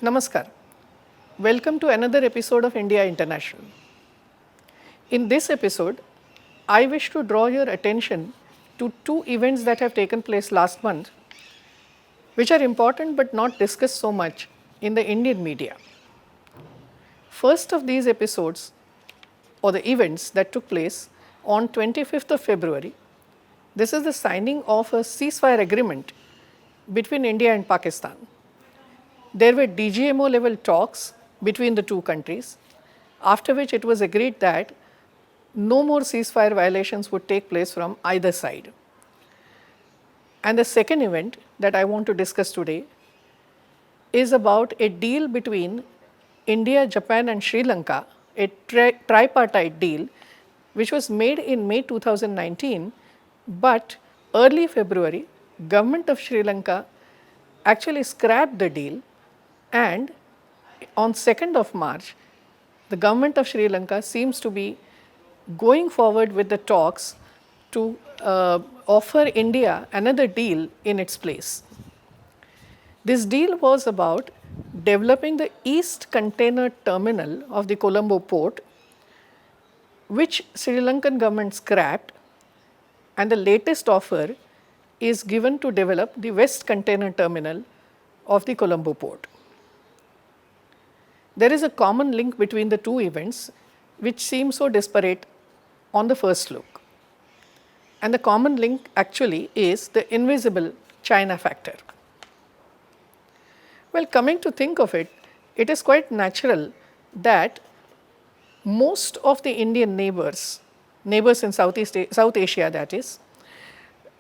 Namaskar. Welcome to another episode of India International. In this episode, I wish to draw your attention to two events that have taken place last month, which are important but not discussed so much in the Indian media. First of these episodes, or the events that took place on 25th of February, this is the signing of a ceasefire agreement between India and Pakistan. There were DGMO level talks between the two countries, after which it was agreed that no more ceasefire violations would take place from either side. And the second event that I want to discuss today is about a deal between India, Japan and Sri Lanka, a tripartite deal which was made in May 2019, but early February, government of Sri Lanka actually scrapped the deal, and on 2nd of March, the government of Sri Lanka seems to be going forward with the talks to offer India another deal in its place. This deal was about developing the East Container Terminal of the Colombo port, which Sri Lankan government scrapped, and the latest offer is given to develop the West Container Terminal of the Colombo port. There is a common link between the two events which seems so disparate on the first look. And the common link actually is the invisible China factor. Well, coming to think of it, it is quite natural that most of the Indian neighbors in South Asia that is,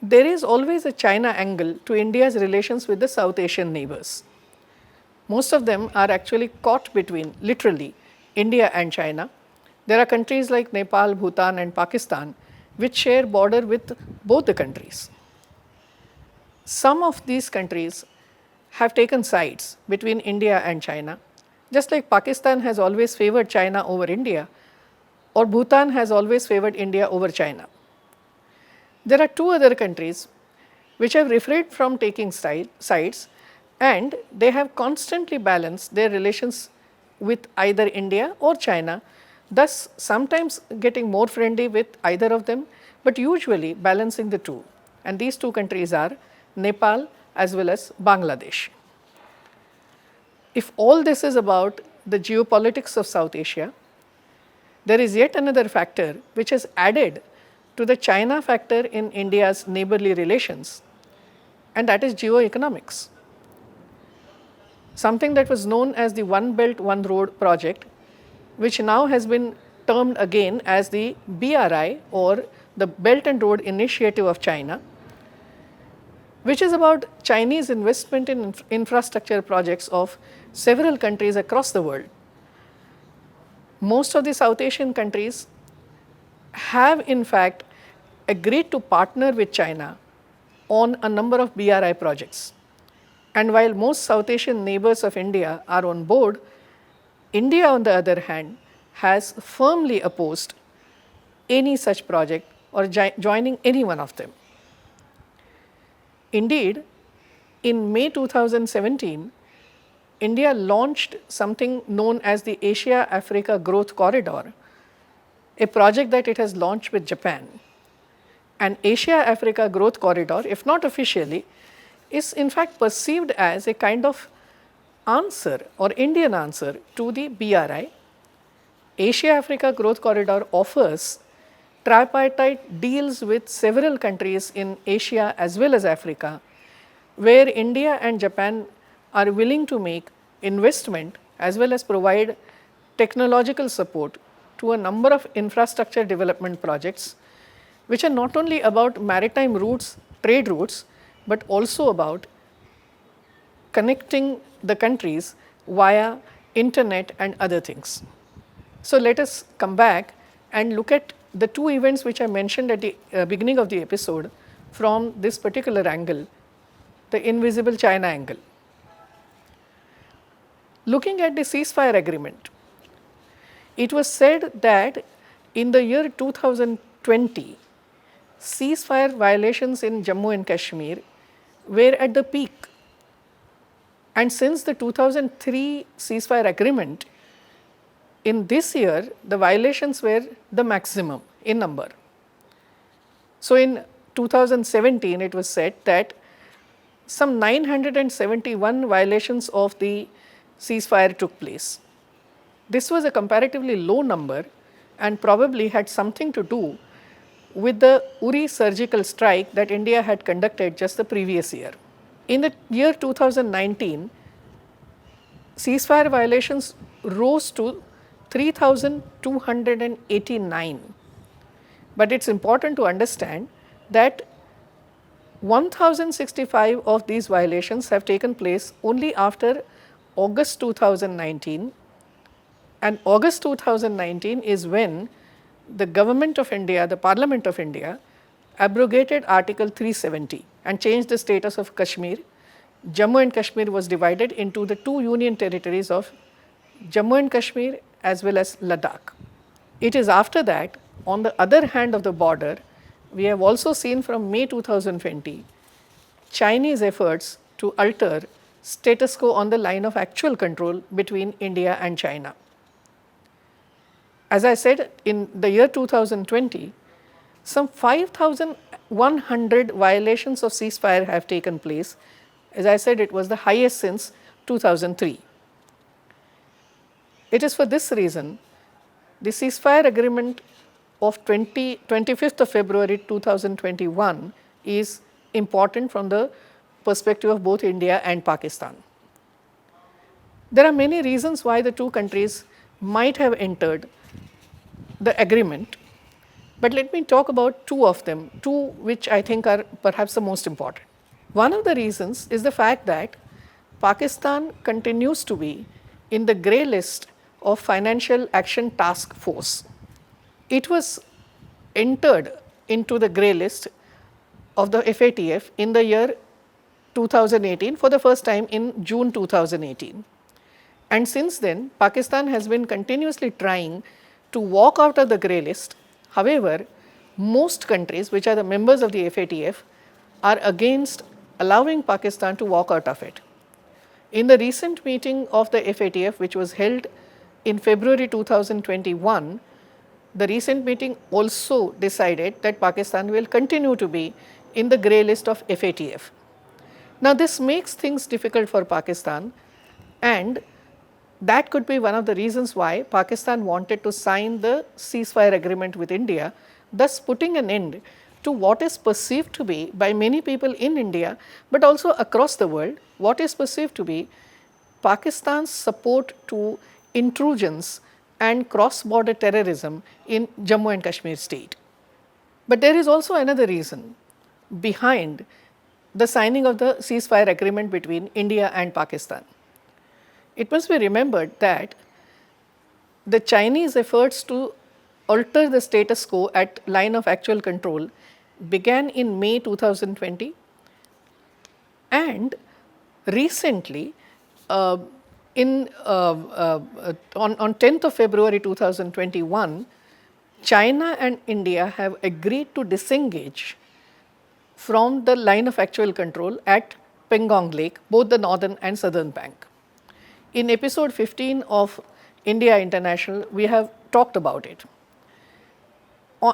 there is always a China angle to India's relations with the South Asian neighbors. Most of them are actually caught between, literally, India and China. There are countries like Nepal, Bhutan and Pakistan which share border with both the countries. Some of these countries have taken sides between India and China, just like Pakistan has always favored China over India, or Bhutan has always favored India over China. There are two other countries which have refrained from taking sides, and they have constantly balanced their relations with either India or China, thus sometimes getting more friendly with either of them, but usually balancing the two. And these two countries are Nepal as well as Bangladesh. If all this is about the geopolitics of South Asia, there is yet another factor which has added to the China factor in India's neighborly relations, and that is geoeconomics. Something that was known as the One Belt One Road project, which now has been termed again as the BRI, or the Belt and Road Initiative of China, which is about Chinese investment in infrastructure projects of several countries across the world. Most of the South Asian countries have in fact agreed to partner with China on a number of BRI projects. And while most South Asian neighbors of India are on board, India on the other hand has firmly opposed any such project or joining any one of them. Indeed, in May 2017, India launched something known as the Asia-Africa Growth Corridor, a project that it has launched with Japan. And Asia-Africa Growth Corridor, if not officially, is in fact perceived as a kind of answer or Indian answer to the BRI. Asia-Africa Growth Corridor offers tripartite deals with several countries in Asia as well as Africa, where India and Japan are willing to make investment as well as provide technological support to a number of infrastructure development projects, which are not only about maritime routes, trade routes, but also about connecting the countries via internet and other things. So, let us come back and look at the two events which I mentioned at the beginning of the episode from this particular angle, the invisible China angle. Looking at the ceasefire agreement, it was said that in the year 2020, ceasefire violations in Jammu and Kashmir were at the peak, And since the 2003 ceasefire agreement, in this year the violations were the maximum in number. So, in 2017 it was said that some 971 violations of the ceasefire took place. This was a comparatively low number and probably had something to do with the Uri surgical strike that India had conducted just the previous year. In the year 2019, ceasefire violations rose to 3,289. But it is important to understand that 1065 of these violations have taken place only after August 2019, and August 2019 is when the government of India, the Parliament of India abrogated Article 370 and changed the status of Kashmir. Jammu and Kashmir was divided into the two union territories of Jammu and Kashmir as well as Ladakh. It is after that, on the other hand of the border, we have also seen from May 2020 Chinese efforts to alter status quo on the line of actual control between India and China. As I said, in the year 2020, some 5,100 violations of ceasefire have taken place. As I said, it was the highest since 2003. It is for this reason the ceasefire agreement of 25th of February 2021 is important from the perspective of both India and Pakistan. There are many reasons why the two countries might have entered the agreement, but let me talk about two of them, two which I think are perhaps the most important. One of the reasons is the fact that Pakistan continues to be in the grey list of Financial Action Task Force. It was entered into the grey list of the FATF in the year 2018 for the first time in June 2018. And since then, Pakistan has been continuously trying to walk out of the grey list. However, most countries which are the members of the FATF are against allowing Pakistan to walk out of it. In the recent meeting of the FATF, which was held in February 2021, the recent meeting also decided that Pakistan will continue to be in the grey list of FATF. Now, this makes things difficult for Pakistan, and that could be one of the reasons why Pakistan wanted to sign the ceasefire agreement with India, thus putting an end to what is perceived to be by many people in India, but also across the world, what is perceived to be Pakistan's support to intrusions and cross-border terrorism in Jammu and Kashmir state. But there is also another reason behind the signing of the ceasefire agreement between India and Pakistan. It must be remembered that the Chinese efforts to alter the status quo at line of actual control began in May 2020, and recently on 10th of February 2021, China and India have agreed to disengage from the line of actual control at Pangong Lake, both the northern and southern bank. In episode 15 of India International, we have talked about it.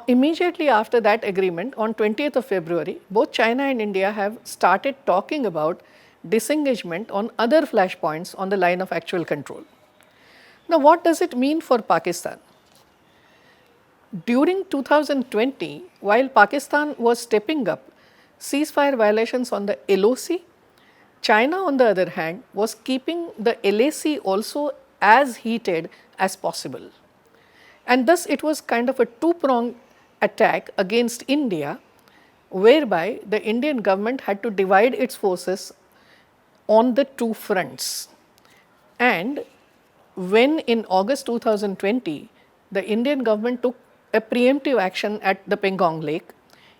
Immediately after that agreement, on 20th of February, both China and India have started talking about disengagement on other flashpoints on the line of actual control. Now, what does it mean for Pakistan? During 2020, while Pakistan was stepping up ceasefire violations on the LOC, China on the other hand was keeping the LAC also as heated as possible. And thus it was kind of a two-pronged attack against India, whereby the Indian government had to divide its forces on the two fronts. And when in August 2020, the Indian government took a preemptive action at the Pangong Lake,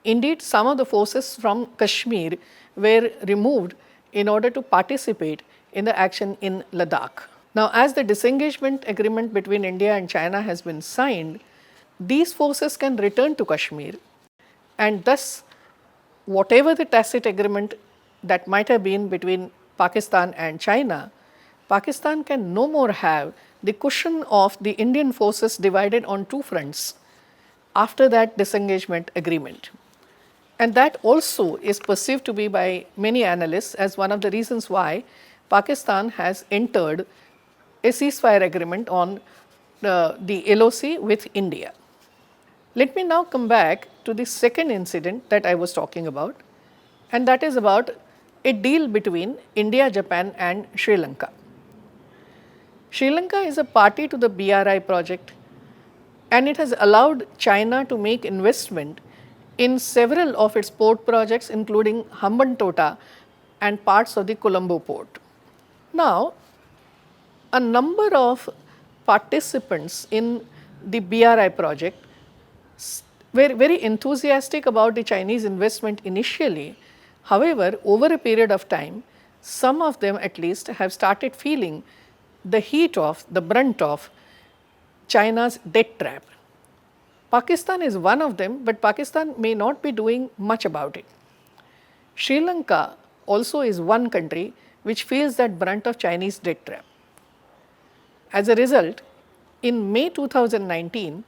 indeed some of the forces from Kashmir were removed in order to participate in the action in Ladakh. Now, as the disengagement agreement between India and China has been signed, these forces can return to Kashmir, and thus whatever the tacit agreement that might have been between Pakistan and China, Pakistan can no more have the cushion of the Indian forces divided on two fronts after that disengagement agreement. And that also is perceived to be by many analysts as one of the reasons why Pakistan has entered a ceasefire agreement on the LOC with India. Let me now come back to the second incident that I was talking about, and that is about a deal between India, Japan and Sri Lanka. Sri Lanka is a party to the BRI project, and it has allowed China to make investment in several of its port projects, including Hambantota and parts of the Colombo port. Now, a number of participants in the BRI project were very enthusiastic about the Chinese investment initially. However, over a period of time, some of them at least have started feeling the heat of, the brunt of China's debt trap. Pakistan is one of them, but Pakistan may not be doing much about it. Sri Lanka also is one country which feels that brunt of Chinese debt trap. As a result, in May 2019,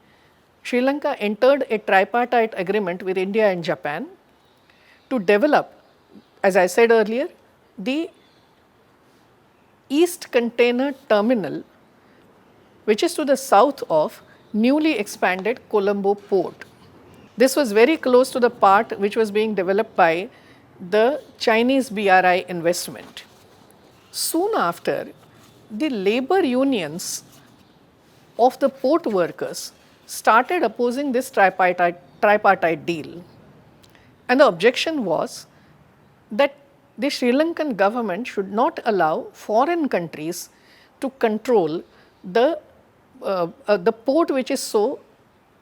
Sri Lanka entered a tripartite agreement with India and Japan to develop, as I said earlier, the East Container Terminal, which is to the south of newly expanded Colombo port. This was very close to the part which was being developed by the Chinese BRI investment. Soon after, the labor unions of the port workers started opposing this tripartite deal. And the objection was that the Sri Lankan government should not allow foreign countries to control the port which is so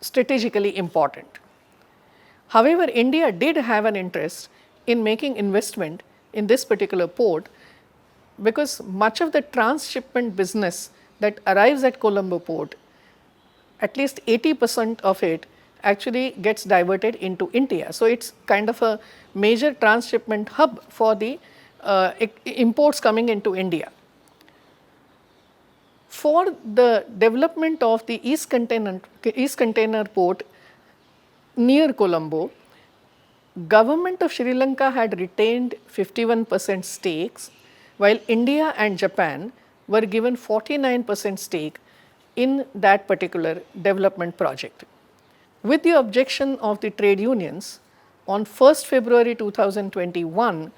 strategically important. However, India did have an interest in making investment in this particular port because much of the transshipment business that arrives at Colombo port, at least 80% of it actually gets diverted into India. So, it is kind of a major transshipment hub for the imports coming into India. For the development of the East Container port near Colombo, government of Sri Lanka had retained 51% stakes, while India and Japan were given 49% stake in that particular development project. With the objection of the trade unions, on 1st February 2021,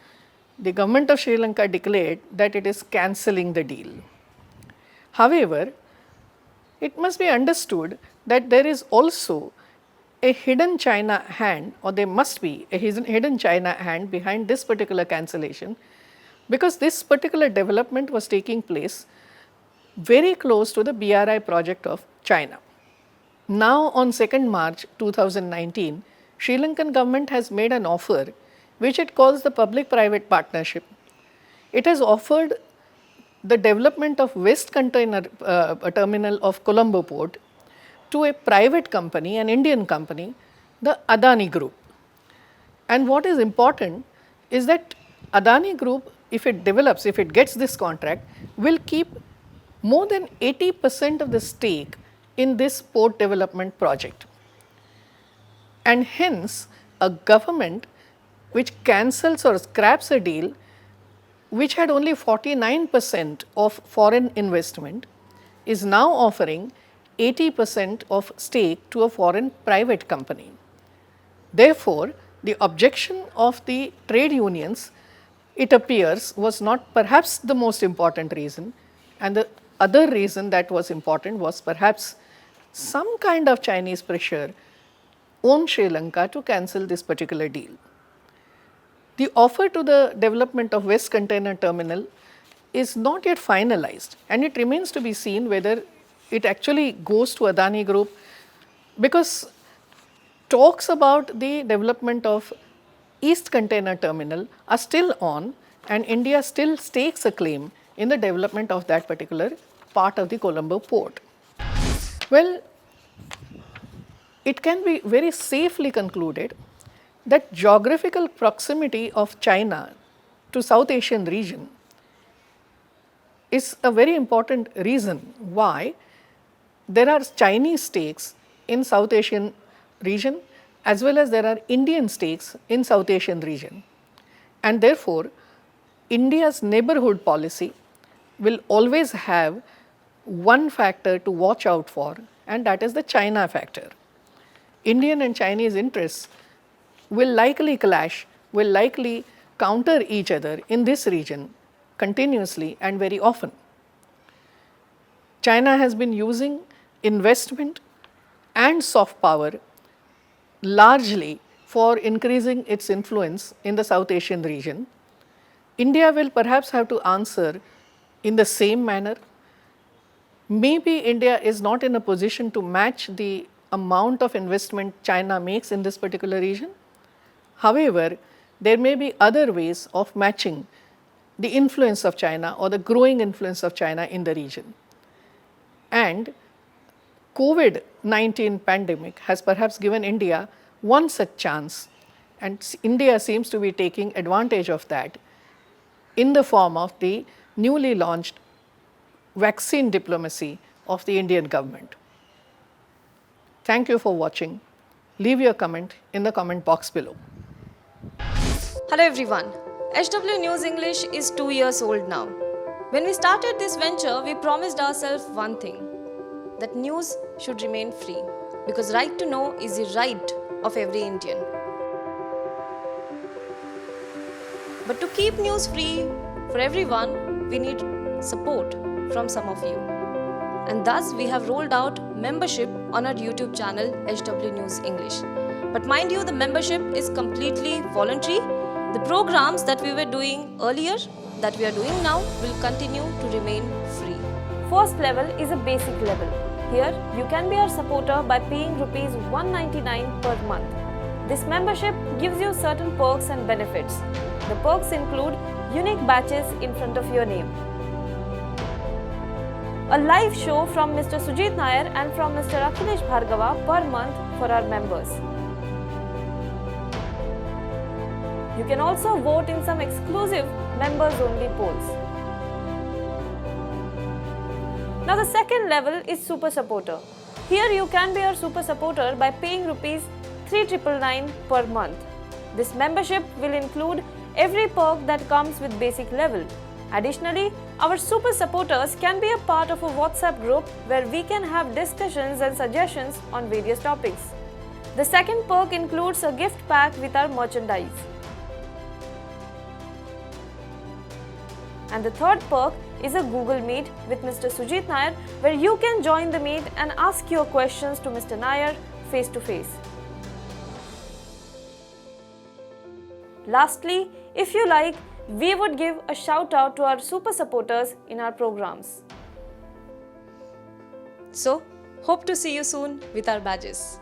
the government of Sri Lanka declared that it is cancelling the deal. However, it must be understood that there is also a hidden China hand, or there must be a hidden China hand behind this particular cancellation, because this particular development was taking place very close to the BRI project of China. Now, on 2nd March 2019, Sri Lankan government has made an offer which it calls the public-private partnership. It has offered the development of West Container Terminal of Colombo port to a private company, an Indian company, the Adani Group. And what is important is that Adani Group, if it develops, if it gets this contract, will keep more than 80% of the stake in this port development project. And hence, a government which cancels or scraps a deal which had only 49% of foreign investment is now offering 80% of stake to a foreign private company. Therefore, the objection of the trade unions, it appears, was not perhaps the most important reason, and the other reason that was important was perhaps some kind of Chinese pressure on Sri Lanka to cancel this particular deal. The offer to the development of West Container Terminal is not yet finalized, and it remains to be seen whether it actually goes to Adani Group, because talks about the development of East Container Terminal are still on, and India still stakes a claim in the development of that particular part of the Colombo port. Well, it can be very safely concluded that geographical proximity of China to South Asian region is a very important reason why there are Chinese stakes in South Asian region as well as there are Indian stakes in South Asian region. And therefore, India's neighborhood policy will always have one factor to watch out for, and that is the China factor. Indian and Chinese interests will likely clash, will likely counter each other in this region continuously and very often. China has been using investment and soft power largely for increasing its influence in the South Asian region. India will perhaps have to answer in the same manner. Maybe India is not in a position to match the amount of investment China makes in this particular region. However, there may be other ways of matching the influence of China or the growing influence of China in the region. And COVID-19 pandemic has perhaps given India one such chance, and India seems to be taking advantage of that in the form of the newly launched vaccine diplomacy of the Indian government. Thank you for watching. Leave your comment in the comment box below. Hello everyone. HW News English is 2 years old now. When we started this venture, we promised ourselves one thing, that news should remain free, because right to know is the right of every Indian. But to keep news free for everyone, we need support from some of you. And thus we have rolled out membership on our YouTube channel HW News English. But mind you, the membership is completely voluntary. The programs that we were doing earlier, that we are doing now, will continue to remain free. First level is a basic level. Here, you can be our supporter by paying Rs 199 per month. This membership gives you certain perks and benefits. The perks include unique badges in front of your name, a live show from Mr. Sujit Nair and from Mr. Akhilesh Bhargava per month for our members. You can also vote in some exclusive members-only polls. Now the second level is Super Supporter. Here you can be our Super Supporter by paying Rs 3,999 per month. This membership will include every perk that comes with basic level. Additionally, our Super Supporters can be a part of a WhatsApp group where we can have discussions and suggestions on various topics. The second perk includes a gift pack with our merchandise. And the third perk is a Google Meet with Mr. Sujit Nair, where you can join the meet and ask your questions to Mr. Nair face to face. Lastly, if you like, we would give a shout out to our super supporters in our programs. So, hope to see you soon with our badges.